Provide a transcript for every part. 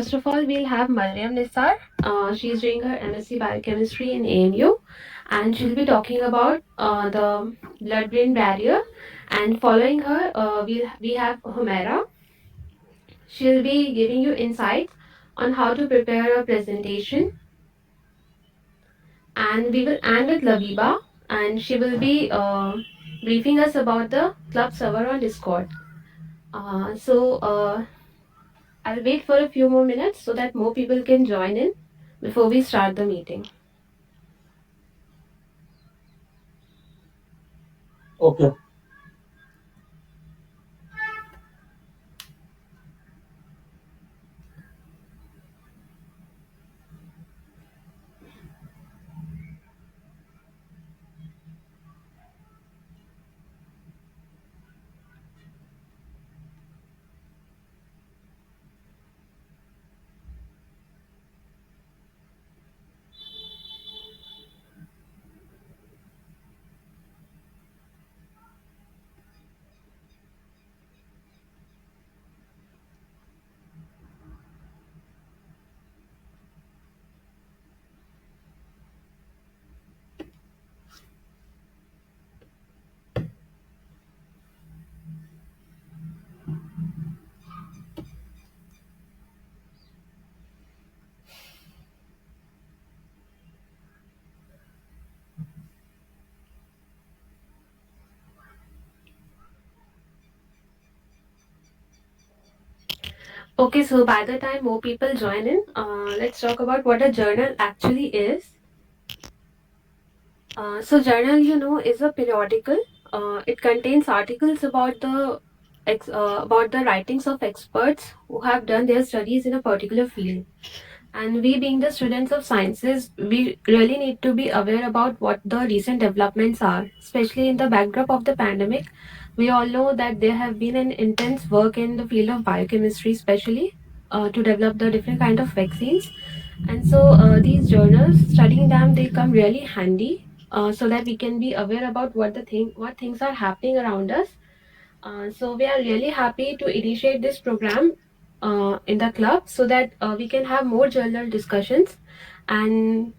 first of all, we'll have Maryam Nisar. She's doing her MSc Biochemistry in AMU, and she'll be talking about the blood-brain barrier. And following her, we have Humaira. She'll be giving you insights on how to prepare a presentation. And we will end with Labiba, and she will be briefing us about the club server on Discord. So I'll wait for a few more minutes so that more people can join in before we start the meeting. Okay. Okay, so by the time more people join in, let's talk about what a journal actually is. So journal, is a periodical. It contains articles about about the writings of experts who have done their studies in a particular field. And we, being the students of sciences, we really need to be aware about what the recent developments are, especially in the backdrop of the pandemic. We all know that there have been an intense work in the field of biochemistry, especially to develop the different kind of vaccines. And so these journals, studying them, they come really handy so that we can be aware about what things are happening around us. So we are really happy to initiate this program in the club so that we can have more journal discussions, and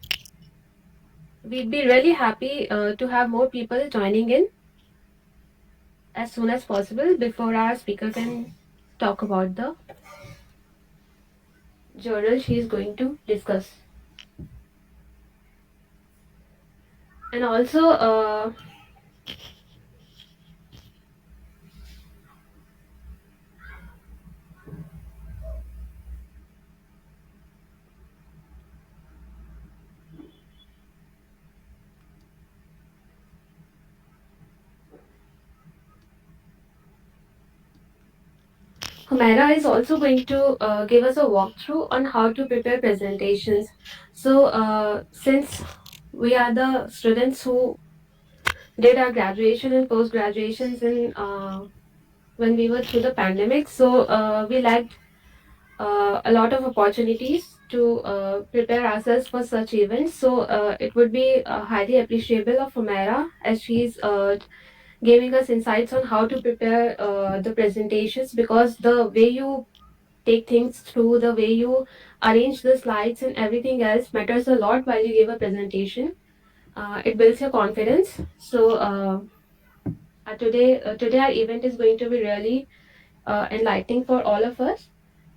we'd be really happy to have more people joining in as soon as possible before our speaker can talk about the journal she is going to discuss. And also, Humaira is also going to give us a walkthrough on how to prepare presentations. So, since we are the students who did our graduation and post graduations in when we were through the pandemic, so we lacked a lot of opportunities to prepare ourselves for such events. So, it would be highly appreciable of Humaira as she's giving us insights on how to prepare the presentations, because the way you take things through, the way you arrange the slides and everything else matters a lot while you give a presentation. It builds your confidence. So today our event is going to be really enlightening for all of us.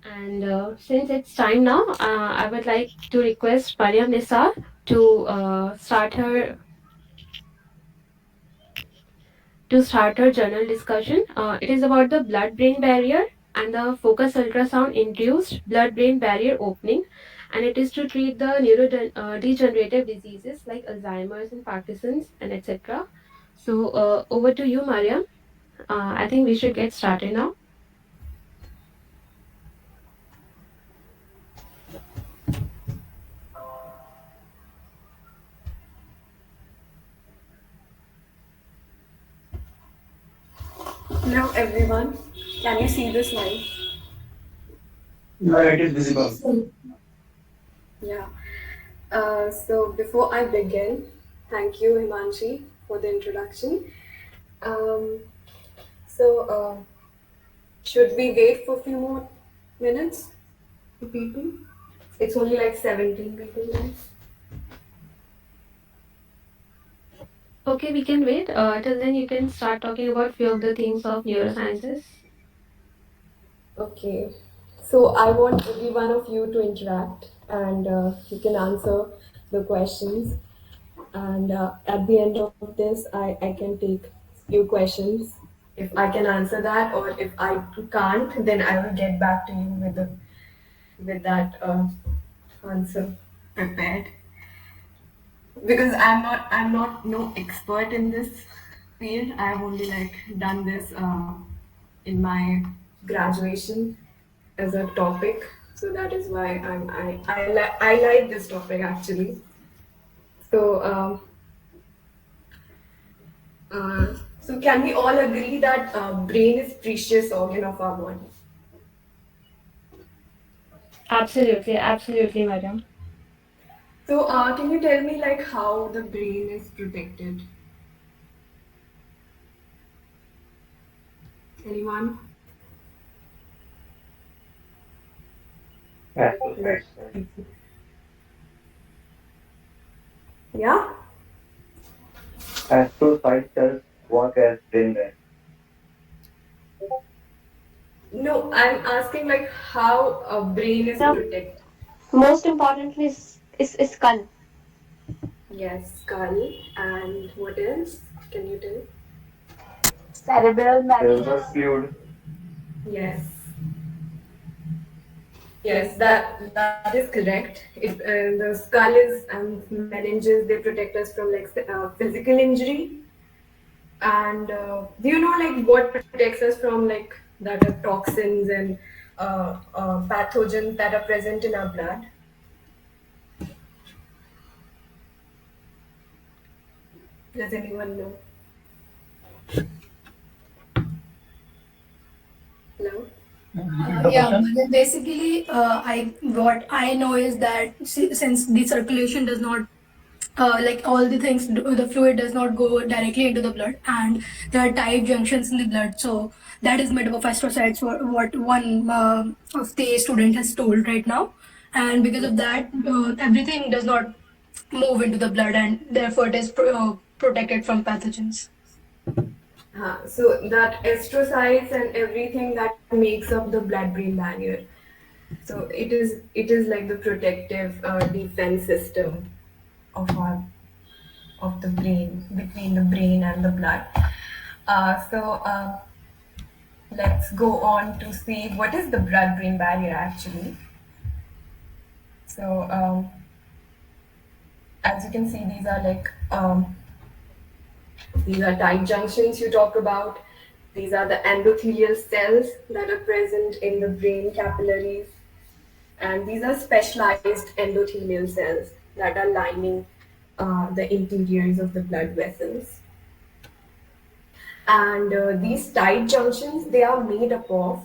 And since it's time now, I would like to request Maryam Nisar to start her journal discussion. It is about the blood-brain barrier and the focus ultrasound induced blood-brain barrier opening, and it is to treat the neurodegenerative diseases like Alzheimer's and Parkinson's and etc. So over to you, Mariam. I think we should get started now. Hello everyone, can you see this slide? Yeah, it is visible. Yeah. So before I begin, thank you Himanshi for the introduction. Um, so should we wait for a few more minutes? people. It's only like 17 people now. Okay, we can wait. Till then, you can start talking about few of the themes of neurosciences. Okay. So I want every one of you to interact and you can answer the questions. And at the end of this, I can take few questions. If I can answer that, or if I can't, then I will get back to you with that answer prepared. Because I'm not no expert in this field. I've only like done this in my graduation as a topic. So that is why I like this topic actually. So so can we all agree that brain is precious organ of our body? Absolutely, absolutely, madam. So can you tell me like how the brain is protected? Anyone? Astrocytes. Yeah? Astrocyte cells work as brain rest. No, I'm asking like how a brain is The protected. most importantly is skull. Yes, skull. And what else? Can you tell? Cerebral Cerebral meninges. fluid. Yes. Yes, that is correct. The skull is meninges. They protect us from like physical injury. And do you know like what protects us from like that are toxins and pathogens that are present in our blood? Does anyone know? No. Yeah, but basically, I what I know is that since the circulation does not like all the things, the fluid does not go directly into the blood, and there are tight junctions in the blood. So that is made up of astrocytes. What one of the student has told right now, and because of that, everything does not move into the blood, and therefore it is protected from pathogens. So that astrocytes and everything that makes up the blood-brain barrier. So it is like the protective defense system of our of the brain between the brain and the blood. So let's go on to see what is the blood-brain barrier actually. So as you can see, these are tight junctions you talk about. These are the endothelial cells that are present in the brain capillaries. And these are specialized endothelial cells that are lining the interiors of the blood vessels. And these tight junctions, they are made up of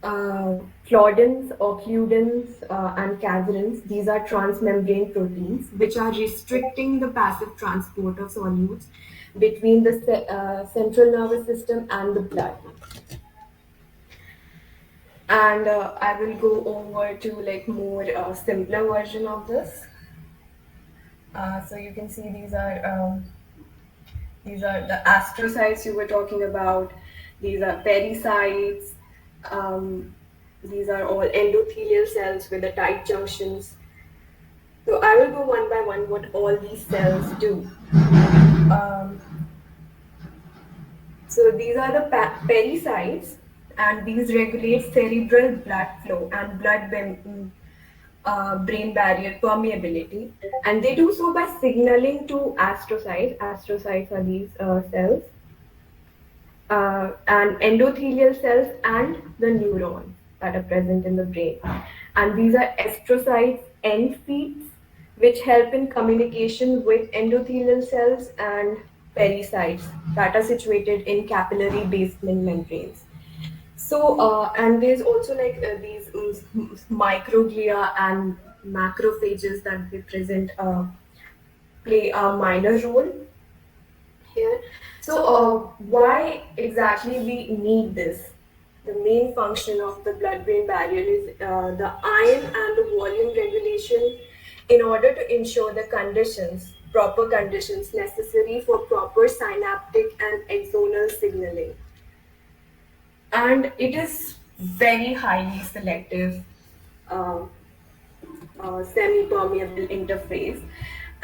claudins, occludins, and cadherins. These are transmembrane proteins which are restricting the passive transport of solutes between the central nervous system and the blood. And I will go over to like more simpler version of this. So you can see these are the astrocytes you were talking about. These are pericytes. Um, these are all endothelial cells with the tight junctions. So I will go one by one what all these cells do. Um, so these are the pericytes, and these regulate cerebral blood flow and brain barrier permeability, and they do so by signaling to astrocytes. Astrocytes are these cells, and endothelial cells and the neurons that are present in the brain. And these are astrocytes end feet, which help in communication with endothelial cells and pericytes that are situated in capillary basement membranes. So, and there's also like these microglia and macrophages that they present play a minor role here. So, why exactly we need this? The main function of the blood-brain barrier is the ion and the volume regulation in order to ensure the conditions, proper conditions necessary for proper synaptic and axonal signaling. And it is very highly selective uh, semi-permeable interface,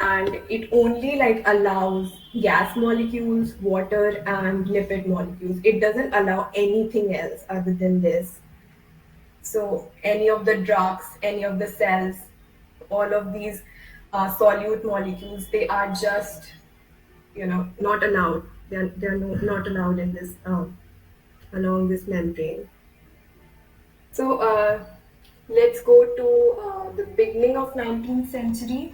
and it only like allows gas molecules, water, and lipid molecules. It doesn't allow anything else other than this. So any of the drugs, any of the cells, all of these solute molecules, they are just not allowed. They're not allowed in this along this membrane. So let's go to the beginning of 19th century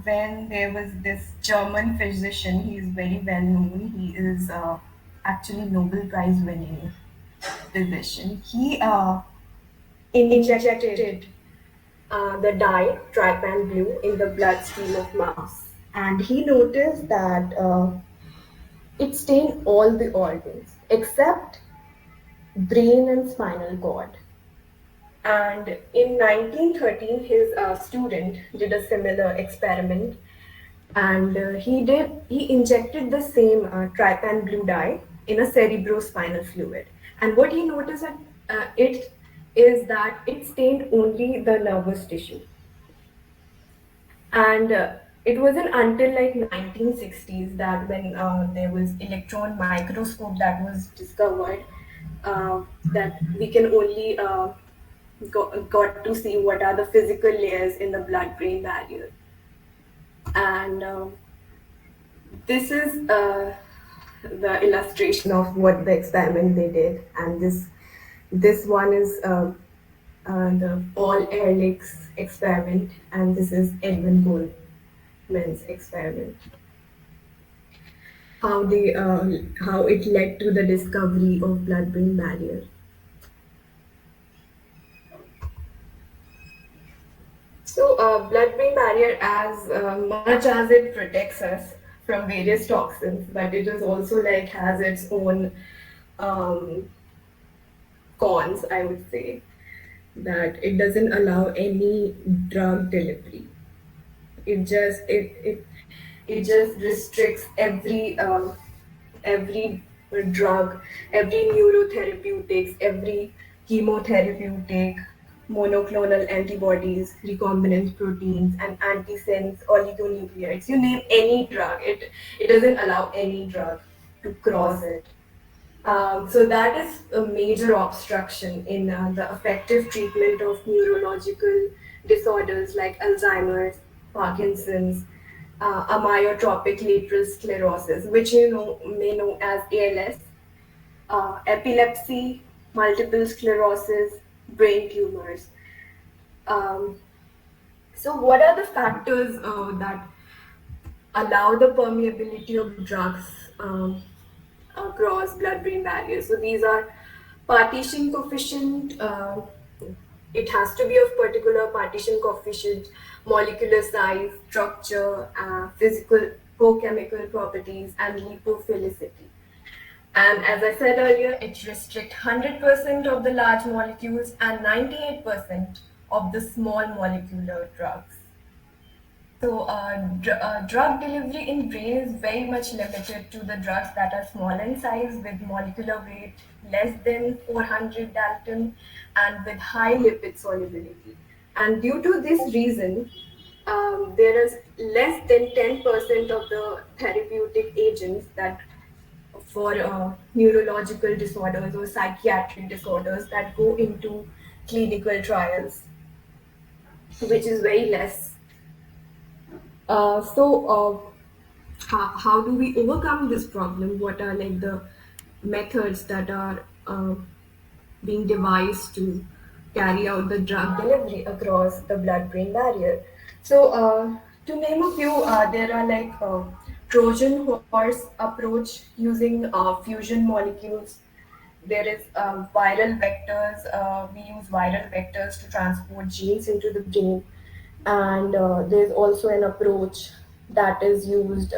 when there was this German physician. He is very well known. He is actually Nobel Prize winning physician. He injected the dye trypan blue in the bloodstream of mouse, and he noticed that it stained all the organs except brain and spinal cord. And in 1913, his student did a similar experiment, and he injected the same trypan blue dye in a cerebrospinal fluid. And what he noticed it is that it stained only the nervous tissue. And it wasn't until like 1960s that when there was electron microscope that was discovered, that we can only got to see what are the physical layers in the blood-brain barrier. And this is the illustration of what the experiment they did. And this one is the Paul Ehrlich's experiment, and this is Edwin Goldman's experiment. How it led to the discovery of blood-brain barrier. So, blood-brain barrier, as much as it protects us from various toxins, but it is also like has its own um, cons, I would say, that it doesn't allow any drug delivery. It just restricts every drug, every neurotherapeutics, every chemotherapeutic, monoclonal antibodies, recombinant proteins, and antisense oligonucleotides. You name any drug, it doesn't allow any drug to cross it. So that is a major obstruction in the effective treatment of neurological disorders like Alzheimer's, Parkinson's, amyotrophic lateral sclerosis, which you know may know as ALS, epilepsy, multiple sclerosis, brain tumors. Um, so, what are the factors that allow the permeability of drugs across blood-brain barriers? So, these are partition coefficient. It has to be of particular partition coefficient, molecular size, structure, physical co-chemical properties, and lipophilicity. And as I said earlier, it restricts 100% of the large molecules and 98% of the small molecular drugs. So, drug delivery in brain is very much limited to the drugs that are small in size with molecular weight less than 400 Dalton and with high lipid solubility. And due to this reason, there is less than 10% of the therapeutic agents that for neurological disorders or psychiatric disorders that go into clinical trials, which is very less. How do we overcome this problem? What are like the methods that are being devised to carry out the drug delivery across the blood-brain barrier? So, to name a few, there are like Trojan horse approach using fusion molecules. There is viral vectors. We use viral vectors to transport genes into the brain, and there's also an approach that is used.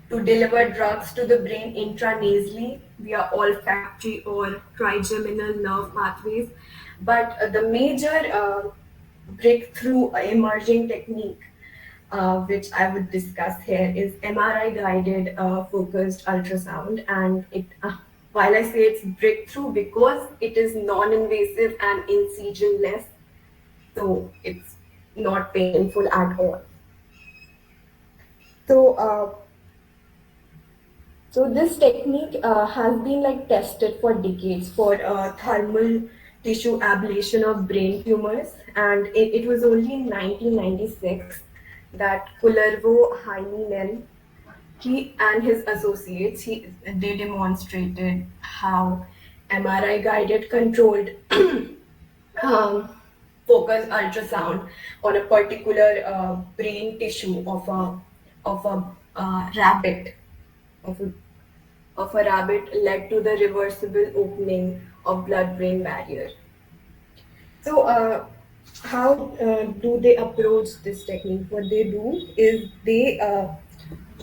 to deliver drugs to the brain intranasally via olfactory or trigeminal nerve pathways. But the major breakthrough emerging technique which I would discuss here is MRI guided focused ultrasound. And while I say it's breakthrough because it is non invasive and incision-less, so it's not painful at all. So, so this technique has been like tested for decades for thermal tissue ablation of brain tumors, and it was only in 1996 that Kullervo Heinonen he and his associates they demonstrated how MRI guided controlled um, focused ultrasound on a particular brain tissue of a rabbit of a, of a rabbit led to the reversible opening of blood-brain barrier. So, how do they approach this technique? What they do is they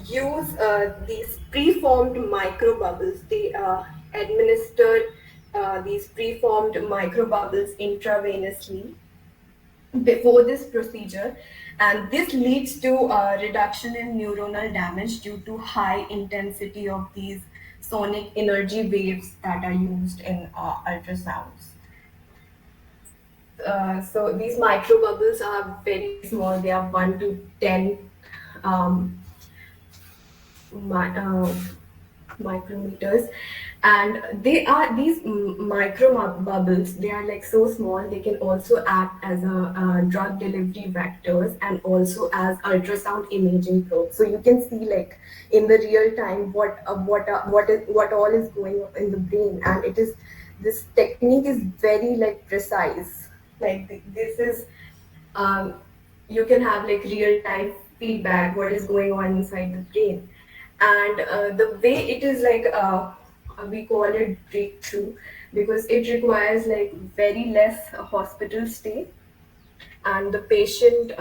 use these preformed microbubbles. They administer these preformed microbubbles intravenously before this procedure, and this leads to a reduction in neuronal damage due to high intensity of these sonic energy waves that are used in ultrasounds. So these microbubbles are very small. They are 1 to 10 um, mi- uh, micrometers, and they are these micro bubbles. They are like so small. They can also act as a drug delivery vectors and also as ultrasound imaging probes. So you can see like in the real time what all is going on in the brain, and it is this technique is very like precise. Like this is um, you can have like real time feedback what is going on inside the brain. And the way it is like we call it breakthrough because it requires like very less hospital stay, and the patient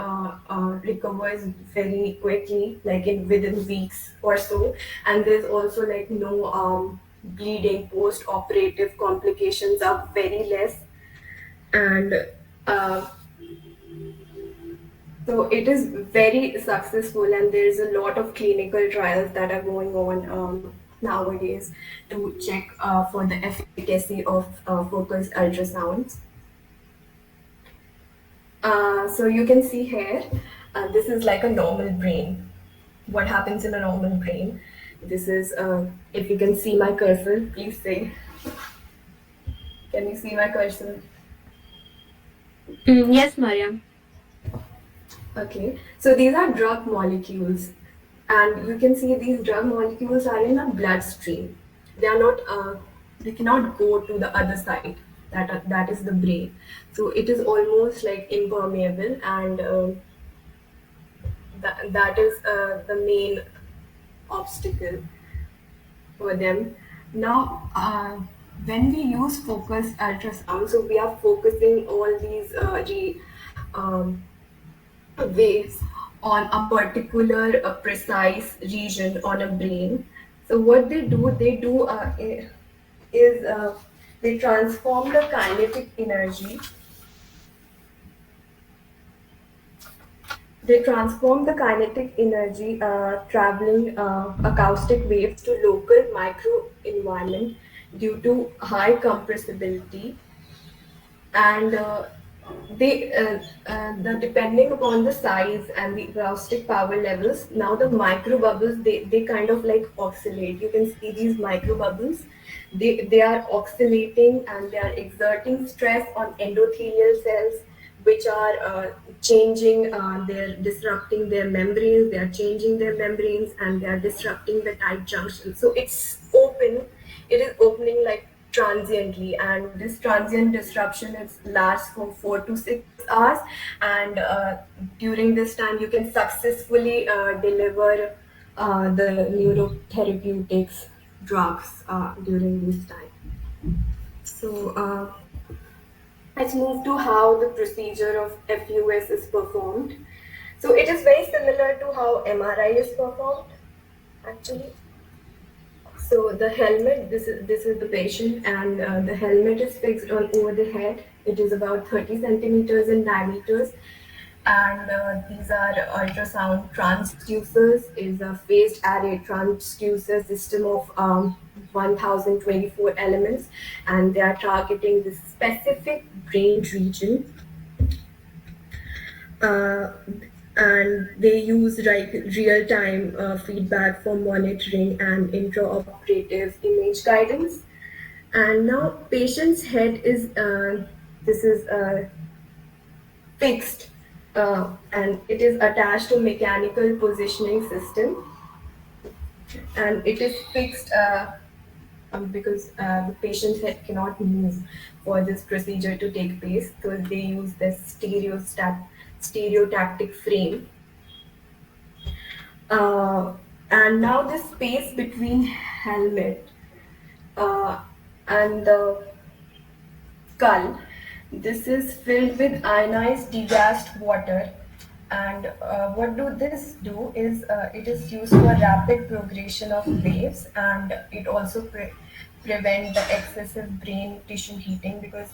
recovers very quickly, like in within weeks or so. And there's also like no bleeding. Post operative complications are very less. And uh, so it is very successful, and there is a lot of clinical trials that are going on nowadays to check for the efficacy of focused ultrasounds. So you can see here, this is like a normal brain. What happens in a normal brain? This is, if you can see my cursor, please say, can you see my cursor? Yes, Maryam. Okay, so these are drug molecules, and you can see these drug molecules are in a bloodstream. They are not, they cannot go to the other side. That is the brain. So it is almost like impermeable, and that is the main obstacle for them. Now, when we use focused ultrasound, so we are focusing all these um, waves on a particular precise region on a brain. So what they do is they transform the kinetic energy. They transform the kinetic energy traveling acoustic waves to local micro environment due to high compressibility. And the depending upon the size and the acoustic power levels, now the micro bubbles they kind of like oscillate. You can see these micro bubbles, they are oscillating and they are exerting stress on endothelial cells, which are changing they're disrupting their membranes, they are changing their membranes, and they are disrupting the tight junction. So it is opening like transiently, and this transient disruption is lasts for 4 to 6 hours. And during this time you can successfully deliver the neurotherapeutics drugs during this time. So let's move to how the procedure of FUS is performed. So it is very similar to how MRI is performed. Actually, so the helmet, this is the patient, and the helmet is fixed on over the head. It is about 30 centimeters in diameters, and these are ultrasound transducers. Is a phased array transducer system of 1024 elements, and they are targeting this specific brain region. uh, and they use real-time feedback for monitoring and intraoperative image guidance. And now patient's head is this is fixed, and it is attached to mechanical positioning system, and it is fixed because the patient's head cannot move for this procedure to take place, because they use this stereotactic frame. Uh, and now the space between helmet uh, and the skull, this is filled with ionized degassed water. And what do this do is it is used for rapid progression of waves, and it also prevent the excessive brain tissue heating, because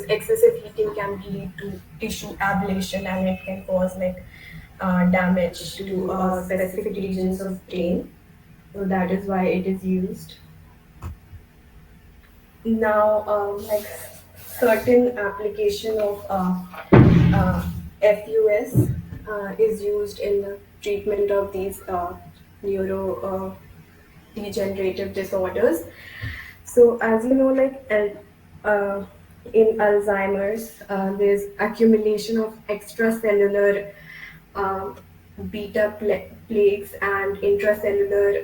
excessive heating can lead to tissue ablation, and it can cause like damage to specific regions of brain. So that is why it is used. Now, like certain application of FUS is used in the treatment of these neuro degenerative disorders. So, as you know, like in Alzheimer's, there's accumulation of extracellular uh, plaques and intracellular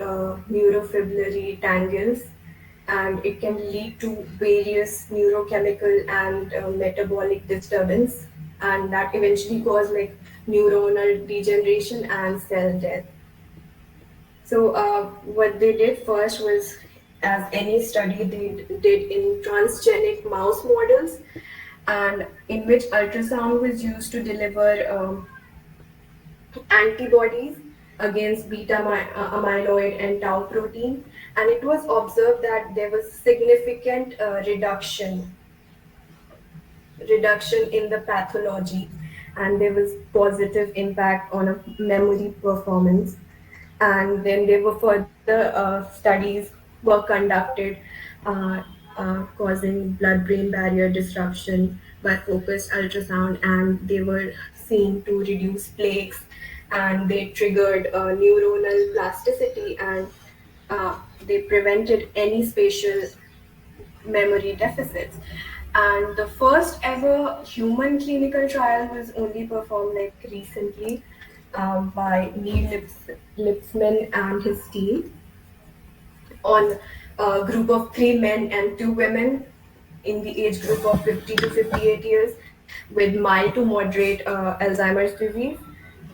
neurofibrillary tangles, and it can lead to various neurochemical and metabolic disturbance, and that eventually cause like neuronal degeneration and cell death. So what they did first was, as any study they did in transgenic mouse models, and in which ultrasound was used to deliver antibodies against amyloid and tau protein, and it was observed that there was significant reduction in the pathology, and there was positive impact on a memory performance. And then there were further studies were conducted uh, causing blood-brain barrier disruption by focused ultrasound, and they were seen to reduce plaques, and they triggered neuronal plasticity, and they prevented any spatial memory deficits. And the first ever human clinical trial was only performed like recently by Lipsman and his team on a group of 3 men and 2 women in the age group of 50 to 58 years with mild to moderate Alzheimer's disease.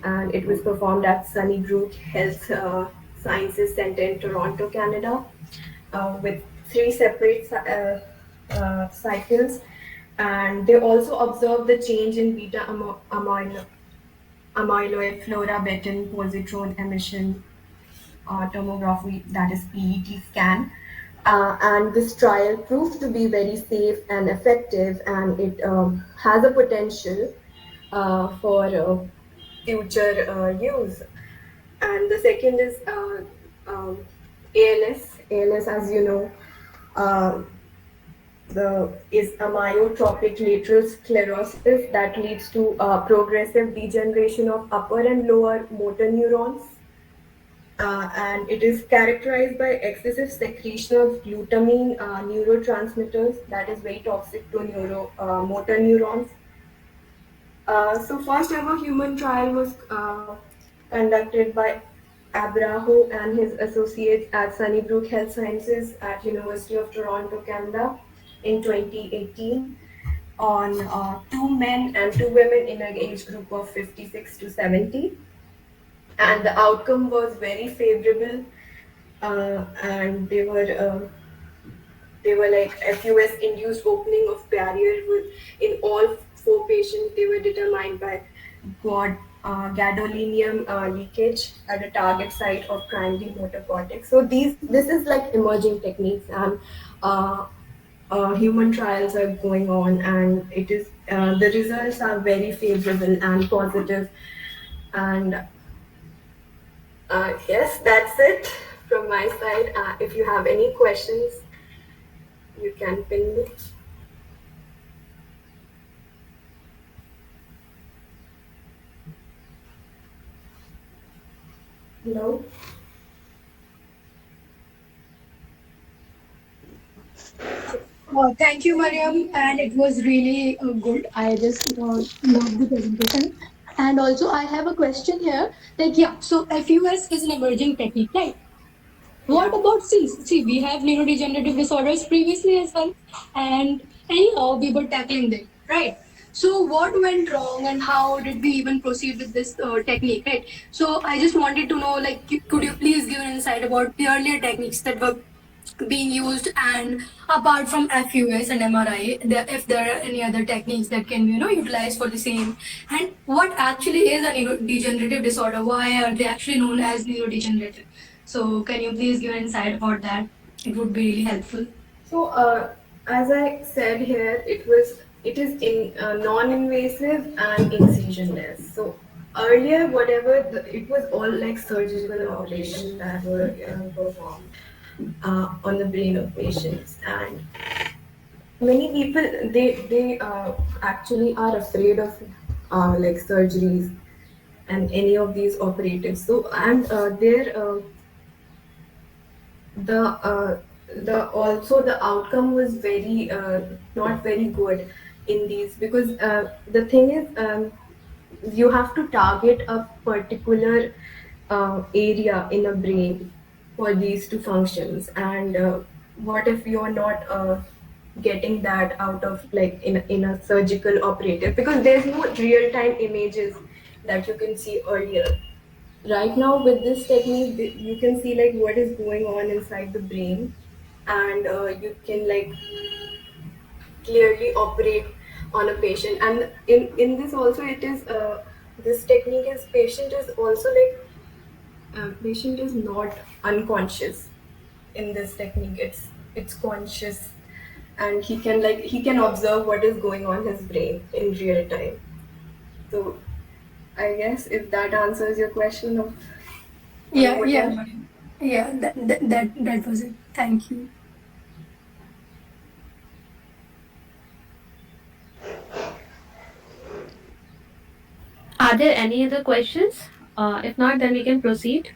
And it was performed at Sunnybrook Health Sciences Center in Toronto, Canada, with 3 separate cycles. And they also observed the change in beta amyloid fluorabatin positron emission tomography, that is PET scan. And this trial proved to be very safe and effective, and it has a potential for future use. And the second is ALS. ALS, as you know, uh, the is amyotrophic lateral sclerosis that leads to progressive degeneration of upper and lower motor neurons. And it is characterized by excessive secretion of glutamine neurotransmitters that is very toxic to motor neurons. So first ever human trial was conducted by Abraho and his associates at Sunnybrook Health Sciences at University of Toronto, Canada in 2018 on 2 men and 2 women in an age group of 56 to 70. And the outcome was very favorable, and they were like FUS induced opening of barrier in all 4 patients. They were determined by God gadolinium leakage at a target site of primary motor cortex. So this is like emerging techniques, and human trials are going on, and it is the results are very favorable and positive. And yes, that's it from my side. If you have any questions, you can pin me. Hello. Thank you, Mariam, and it was really good. I just loved the presentation. And also, I have a question here. Like, yeah, so FUS is an emerging technique, right? What Yeah. about see, we have neurodegenerative disorders previously as well, and anyhow, we were tackling them, right? So, what went wrong, and how did we even proceed with this technique, right? So, I just wanted to know, like, could you please give an insight about the earlier techniques that were being used, and apart from FUS and MRI, if there are any other techniques that can be utilized for the same, and what actually is a neurodegenerative disorder? Why are they actually known as neurodegenerative? So can you please give an insight about that? It would be really helpful. So, as I said here, it is in non-invasive and incisionless. So earlier, it was all like surgical operations that were performed on the brain of patients, and many people they actually are afraid of like surgeries and any of these operatives. So and the the also the outcome was very not very good in these, because the thing is, you have to target a particular area in a brain for these to functions. And what if you're not getting that out of like in a surgical operative, because there's no real time images that you can see earlier. Right now with this technique, you can see like what is going on inside the brain, and you can like clearly operate on a patient. And in this also, it is this technique is patient is also like patient is not unconscious in this technique. It's conscious, and he can observe what is going on his brain in real time. So I guess if that answers your question of Yeah, what yeah, else. Mariam. Yeah, that was it. Thank you. Are there any other questions? If not, then we can proceed.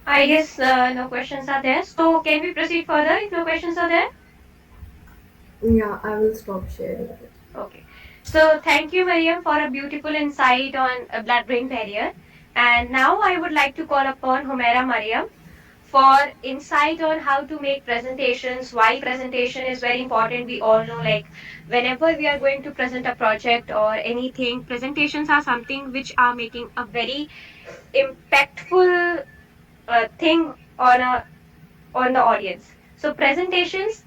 I guess no questions are there. So can we proceed further if no questions are there? Yeah, I will stop sharing it. Okay. So thank you, Mariam, for a beautiful insight on a blood-brain barrier. And now I would like to call upon Humaira Mariam for insight on how to make presentations, why presentation is very important. We all know, like, whenever we are going to present a project or anything, presentations are something which are making a very impactful thing on the audience. So presentations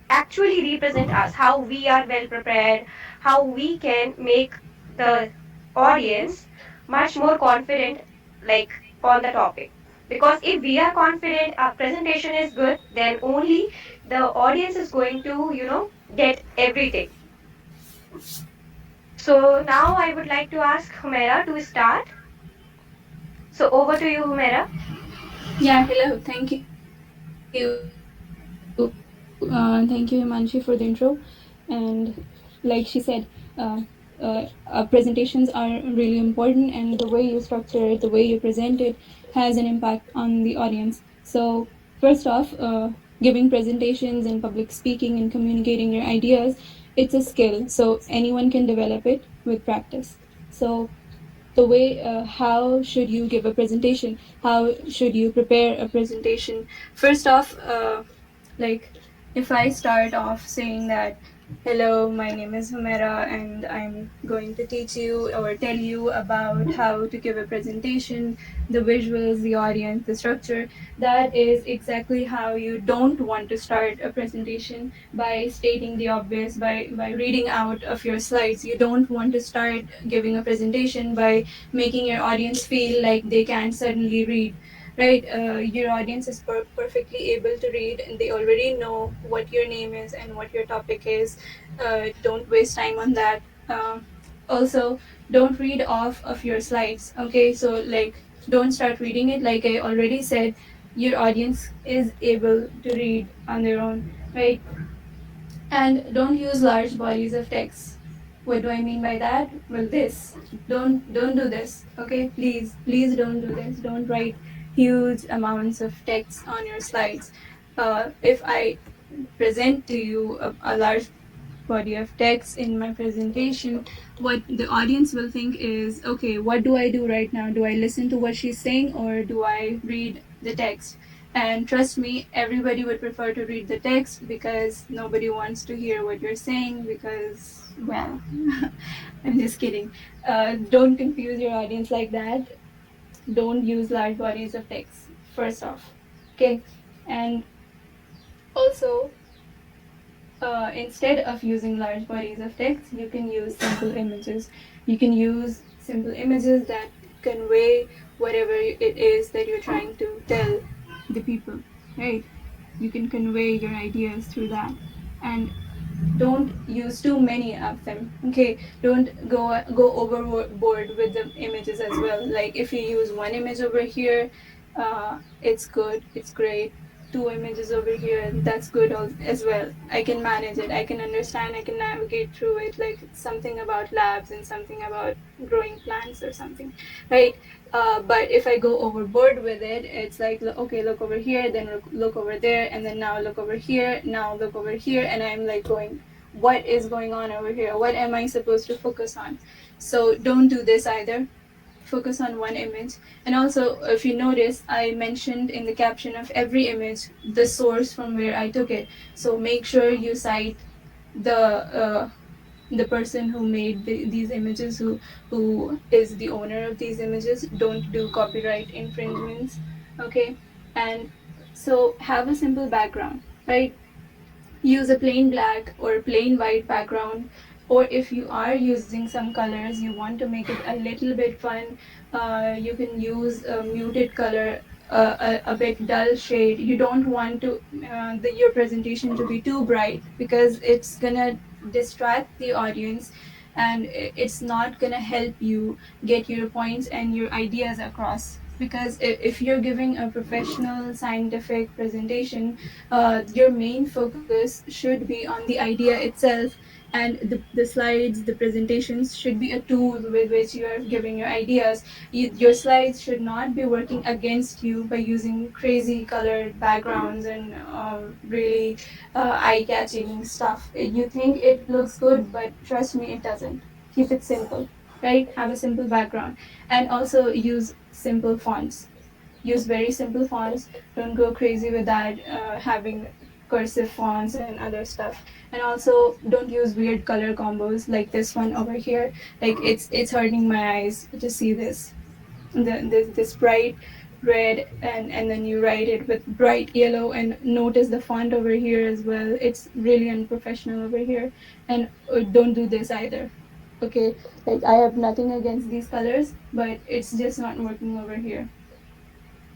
actually represent us, how we are well prepared, how we can make the audience much more confident, like, on the topic. Because if we are confident, our presentation is good, then only the audience is going to get everything. So now I would like to ask Humaira to start. So over to you, Humaira. Yeah, hello. Thank you, Himanshi, for the intro. And like she said, uh, presentations are really important, and the way you structure it, the way you present it, has an impact on the audience. So, first off, giving presentations and public speaking and communicating your ideas, it's a skill. So anyone can develop it with practice. So the way how should you give a presentation, how should you prepare a presentation? First off, like if I start off saying that Hello, my name is Humaira, and I'm going to teach you or tell you about how to give a presentation, the visuals, the audience, the structure. That is exactly how you don't want to start a presentation, by stating the obvious, by reading out of your slides. You don't want to start giving a presentation by making your audience feel like they can't suddenly read. Right, your audience is perfectly able to read, and they already know what your name is and what your topic is. Don't waste time on that. Also, don't read off of your slides. Okay, so like, don't start reading it. Like I already said, your audience is able to read on their own, right? And don't use large bodies of text. What do I mean by that? Well, this. Don't do this. Okay, please don't do this. Don't write huge amounts of text on your slides. If I present to you a large body of text in my presentation, what the audience will think is, okay, what do I do right now? Do I listen to what she's saying, or do I read the text? And trust me, everybody would prefer to read the text, because nobody wants to hear what you're saying, because, well, I'm just kidding. Don't confuse your audience like that. Don't use large bodies of text, first off. Okay. And also, instead of using large bodies of text, you can use simple images. You can use simple images that convey whatever it is that you're trying to tell the people, right? You can convey your ideas through that. And don't use too many of them. Okay, don't go overboard with the images as well. Like if you use one image over here, it's good, it's great. Two images over here, that's good as well. I can manage it, I can understand, I can navigate through it. Like something about labs and something about growing plants or something, right? But if I go overboard with it, it's like, okay, look over here, then look over there, and then now look over here, now look over here, and I'm like going, what is going on over here? What am I supposed to focus on? So don't do this either. Focus on one image. And also, if you notice, I mentioned in the caption of every image the source from where I took it. So make sure you cite the person who made these images, who is the owner of these images. Don't do copyright infringements. Okay. And so have a simple background, right? Use a plain black or plain white background. Or if you are using some colors, you want to make it a little bit fun, you can use a muted color, a bit dull shade. You don't want to your presentation to be too bright, because it's gonna distract the audience, and it's not gonna help you get your points and your ideas across. Because if you're giving a professional scientific presentation, your main focus should be on the idea itself, and the slides, the presentations should be a tool with which you are giving your ideas. Your slides should not be working against you by using crazy colored backgrounds and really eye-catching stuff. You think it looks good, but trust me, it doesn't. Keep it simple, right? Have a simple background, and also use simple fonts. Use very simple fonts. Don't go crazy with that, having cursive fonts and other stuff. And also, don't use weird color combos like this one over here. Like it's hurting my eyes to see this bright red, and then you write it with bright yellow, and notice the font over here as well. It's really unprofessional over here. And don't do this either. Okay, like I have nothing against these colors, but it's just not working over here.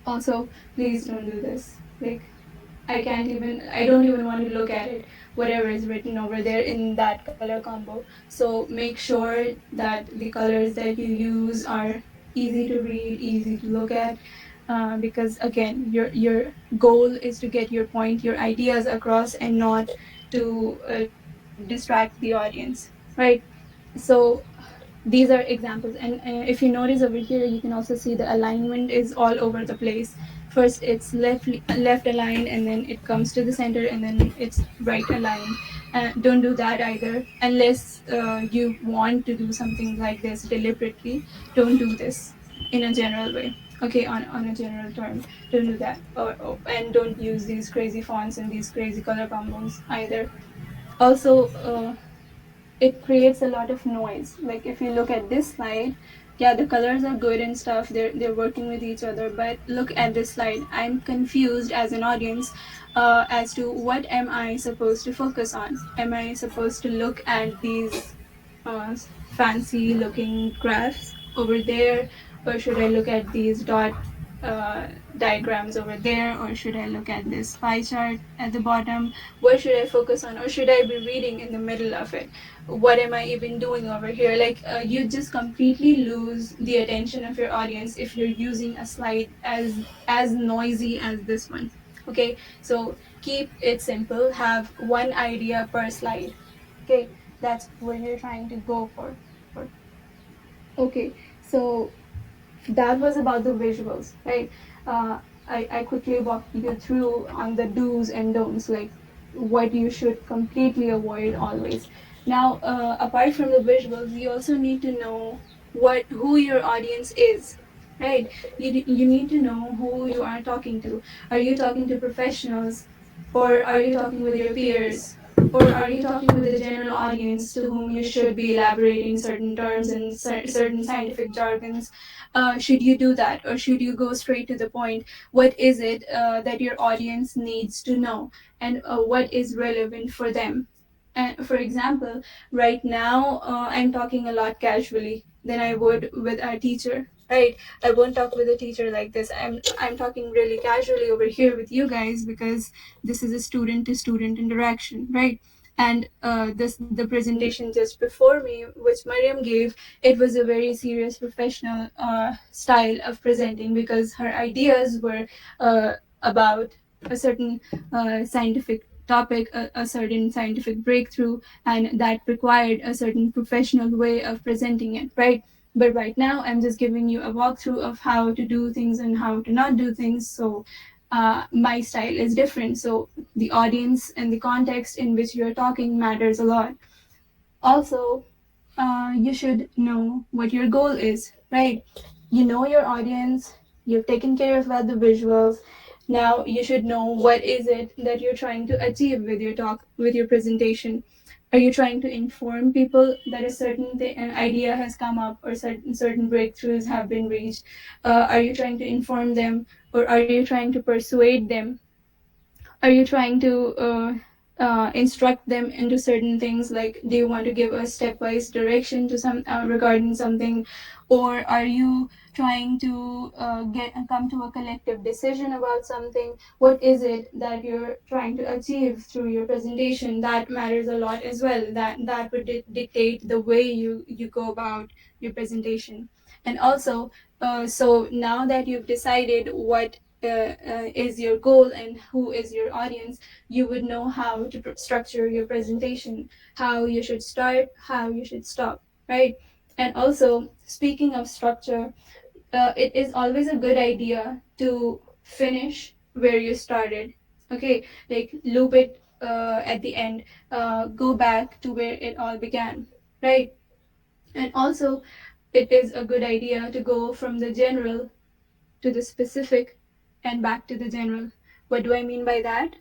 Also, please don't do this. Like, I don't even want to look at it, whatever is written over there in that color combo. So make sure that the colors that you use are easy to read, easy to look at, because again, your goal is to get your point, your ideas across, and not to distract the audience, right? So these are examples. And if you notice over here, you can also see the alignment is all over the place. First it's left aligned, and then it comes to the center, and then it's right aligned. Don't do that either, unless you want to do something like this deliberately. Don't do this in a general way. Okay, on a general term, don't do that. And don't use these crazy fonts and these crazy color combos either. Also, it creates a lot of noise. Like if you look at this slide, yeah, the colors are good and stuff, they're working with each other, but look at this slide. I'm confused as an audience as to what am I supposed to focus on. Am I supposed to look at these uh, fancy looking graphs over there, or should I look at these dot uh, diagrams over there, or should I look at this pie chart at the bottom? What should I focus on, or should I be reading in the middle of it? What am I even doing over here? Like you just completely lose the attention of your audience if you're using a slide as noisy as this one. Okay, so keep it simple. Have one idea per slide. Okay, that's what you're trying to go for. Okay, so that was about the visuals, right? I quickly walked you through on the do's and don'ts, like what you should completely avoid always. Now, apart from the visuals, you also need to know who your audience is, right? You need to know who you are talking to. Are you talking to professionals, or are you talking with your peers? Or are you talking with the general audience to whom you should be elaborating certain terms and certain scientific jargons? Should you do that, or should you go straight to the point? What is it that your audience needs to know, and what is relevant for them? And for example, right now I'm talking a lot casually than I would with a teacher. Right, I won't talk with a teacher like this. I'm talking really casually over here with you guys because this is a student to student interaction, right? And the presentation just before me, which Mariam gave, it was a very serious professional style of presenting because her ideas were about a certain scientific topic, a certain scientific breakthrough, and that required a certain professional way of presenting it, right? But right now, I'm just giving you a walkthrough of how to do things and how to not do things. So my style is different. So the audience and the context in which you're talking matters a lot. Also, you should know what your goal is, right? You know your audience, you've taken care of about the visuals. Now you should know what is it that you're trying to achieve with your talk, with your presentation. Are you trying to inform people that a certain an idea has come up, or certain breakthroughs have been reached? Are you trying to inform them, or are you trying to persuade them? Are you trying to instruct them into certain things? Like, do you want to give a stepwise direction to some regarding something, or are you trying to get come to a collective decision about something? What is it that you're trying to achieve through your presentation? That matters a lot as well. That would dictate the way you go about your presentation. And also, so now that you've decided what is your goal and who is your audience, you would know how to structure your presentation, how you should start, how you should stop, right? And also, speaking of structure, it is always a good idea to finish where you started. Okay, like loop it at the end, go back to where it all began, right? And also, it is a good idea to go from the general to the specific and back to the general. What do I mean by that?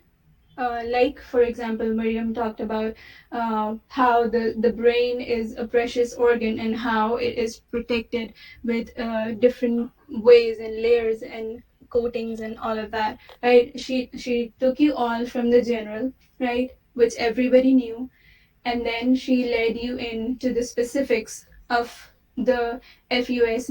Like, for example, Miriam talked about how the brain is a precious organ and how it is protected with different ways and layers and coatings and all of that, right? She took you all from the general, right, which everybody knew, and then she led you into the specifics of the FUS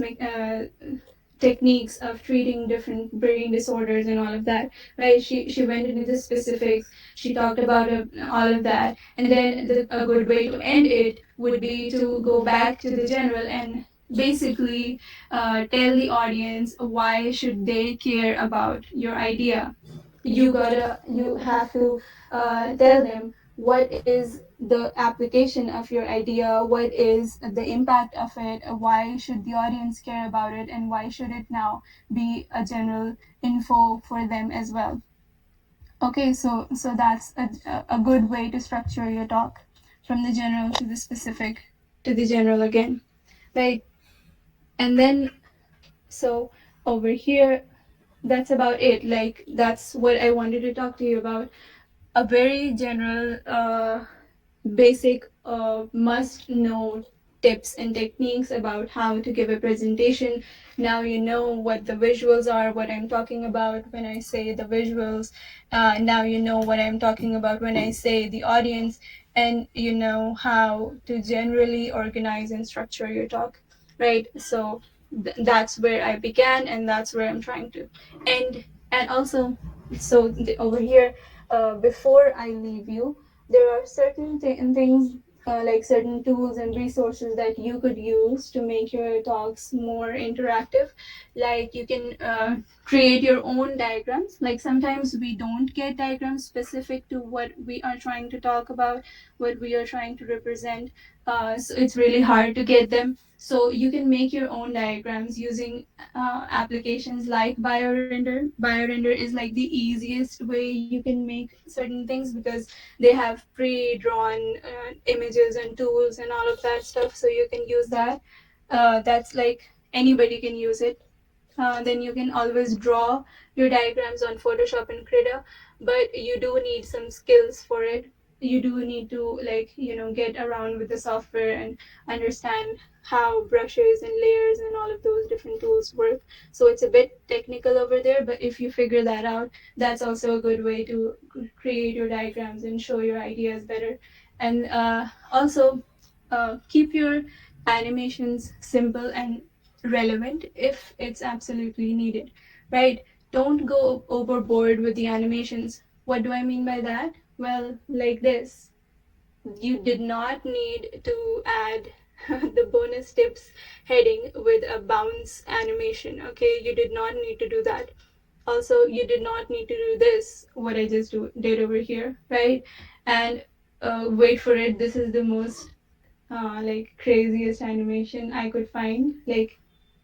techniques of treating different brain disorders and all of that, right? She went into the specifics. She talked about all of that, and then a good way to end it would be to go back to the general and basically tell the audience why should they care about your idea. You have to tell them what is the application of your idea, what is the impact of it, why should the audience care about it, and why should it now be a general info for them as well. Okay, so that's a good way to structure your talk, from the general to the specific to the general again, right? And then, so over here, that's about it. Like, that's what I wanted to talk to you about. A very general basic must know tips and techniques about how to give a presentation. Now you know what the visuals are, what I'm talking about when I say the visuals. Now you know what I'm talking about when I say the audience, and you know how to generally organize and structure your talk, right? So that's where I began, and that's where I'm trying to end. And also, so over here, before I leave you, there are certain things, like certain tools and resources that you could use to make your talks more interactive. Like you can create your own diagrams. Like sometimes we don't get diagrams specific to what we are trying to talk about, what we are trying to represent. So it's really hard to get them. So you can make your own diagrams using applications like BioRender. BioRender is like the easiest way you can make certain things because they have pre-drawn images and tools and all of that stuff, so you can use that. That's like anybody can use it. Then you can always draw your diagrams on Photoshop and Krita, but you do need some skills for it. You do need to, like, get around with the software and understand how brushes and layers and all of those different tools work. So it's a bit technical over there, but if you figure that out, that's also a good way to create your diagrams and show your ideas better. And also, keep your animations simple and relevant if it's absolutely needed, right? Don't go overboard with the animations. What do I mean by that? Well, like this. You did not need to add the bonus tips heading with a bounce animation, okay? You did not need to do that. Also, you did not need to do this, what I just did over here, right? And wait for it, this is the most like craziest animation I could find. Like,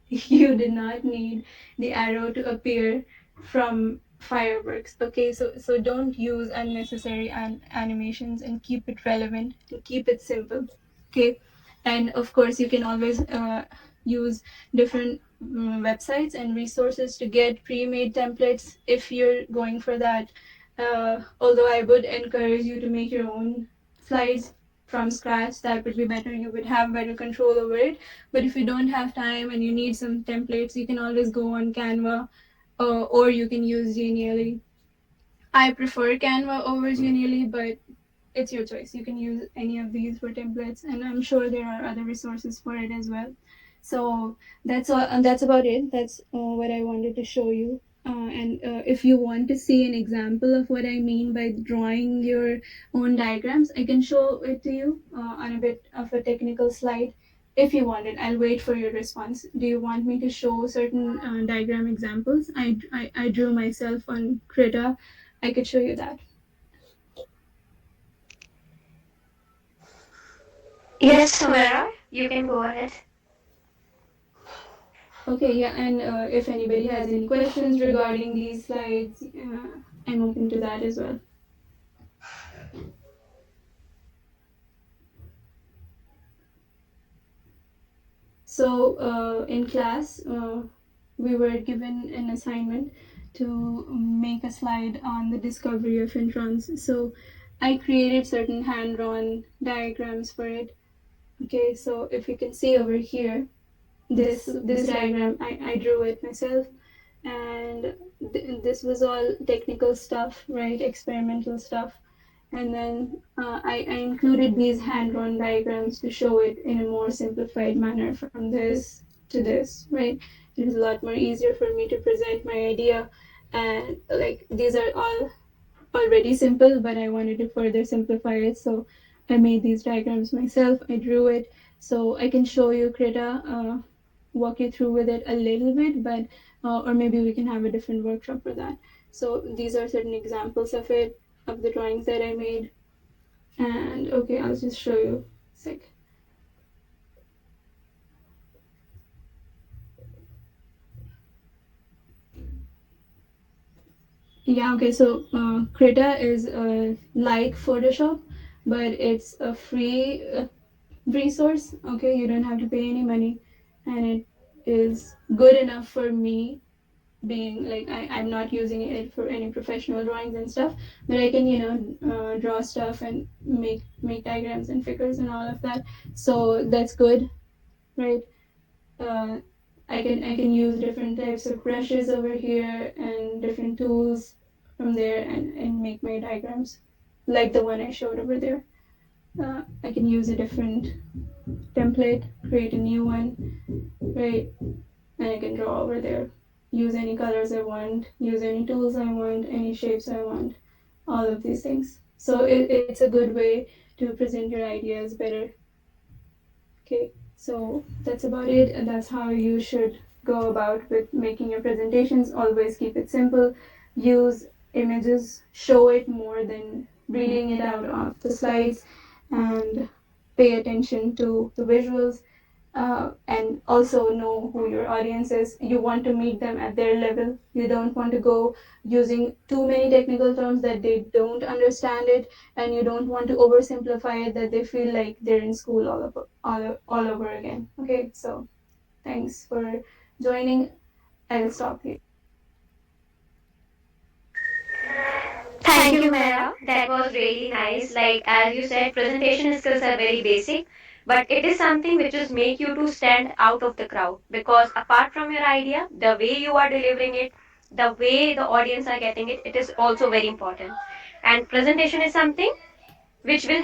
you did not need the arrow to appear from fireworks. Okay, so don't use unnecessary animations and keep it relevant and keep it simple. Okay, and of course you can always use different websites and resources to get pre-made templates if you're going for that. Although I would encourage you to make your own slides from scratch, that would be better. You would have better control over it. But if you don't have time and you need some templates, you can always go on Canva, or you can use Genially. I prefer Canva over Genially, but it's your choice. You can use any of these for templates, and I'm sure there are other resources for it as well. So that's all, and that's about it. That's what I wanted to show you. And if you want to see an example of what I mean by drawing your own diagrams, I can show it to you on a bit of a technical slide. If you want it, I'll wait for your response. Do you want me to show certain diagram examples? I drew myself on Krita. I could show you that. Yes, Humaira, you can go ahead. Okay, yeah, and if anybody has any questions regarding these slides, I'm open to that as well. So, in class, we were given an assignment to make a slide on the discovery of introns. So, I created certain hand drawn diagrams for it. Okay, so if you can see over here, this diagram, I drew it myself, and this was all technical stuff, right? Experimental stuff. And then I included these hand-drawn diagrams to show it in a more simplified manner from this to this, right? It was a lot more easier for me to present my idea, and like these are all already simple, but I wanted to further simplify it. So I made these diagrams myself. I drew it. So I can show you Krita, walk you through with it a little bit, but or maybe we can have a different workshop for that. So these are certain examples of it, of the drawings that I made. And okay, I'll just show you. Sec. Yeah, okay, so Krita is like Photoshop, but it's a free resource. Okay, you don't have to pay any money, and it is good enough for me being like I'm not using it for any professional drawings and stuff, but I can draw stuff and make diagrams and figures and all of that. So that's good, right? uh, I can use different types of brushes over here and different tools from there and make my diagrams like the one I showed over there. I can use a different template, create a new one, right? And I can draw over there. Use any colors I want, use any tools I want, any shapes I want, all of these things. So it's a good way to present your ideas better. Okay, so that's about it, and that's how you should go about with making your presentations. Always keep it simple. Use images, show it more than reading it out of the slides, and pay attention to the visuals. And also know who your audience is. You want to meet them at their level. You don't want to go using too many technical terms that they don't understand it, and you don't want to oversimplify it that they feel like they're in school all over again. Okay, so thanks for joining. I'll stop here. Thank you, Mera. That was really nice. Like as you said, presentation skills are very basic, but it is something which is make you to stand out of the crowd because apart from your idea, the way you are delivering it, the way the audience are getting it, it is also very important. And presentation is something which will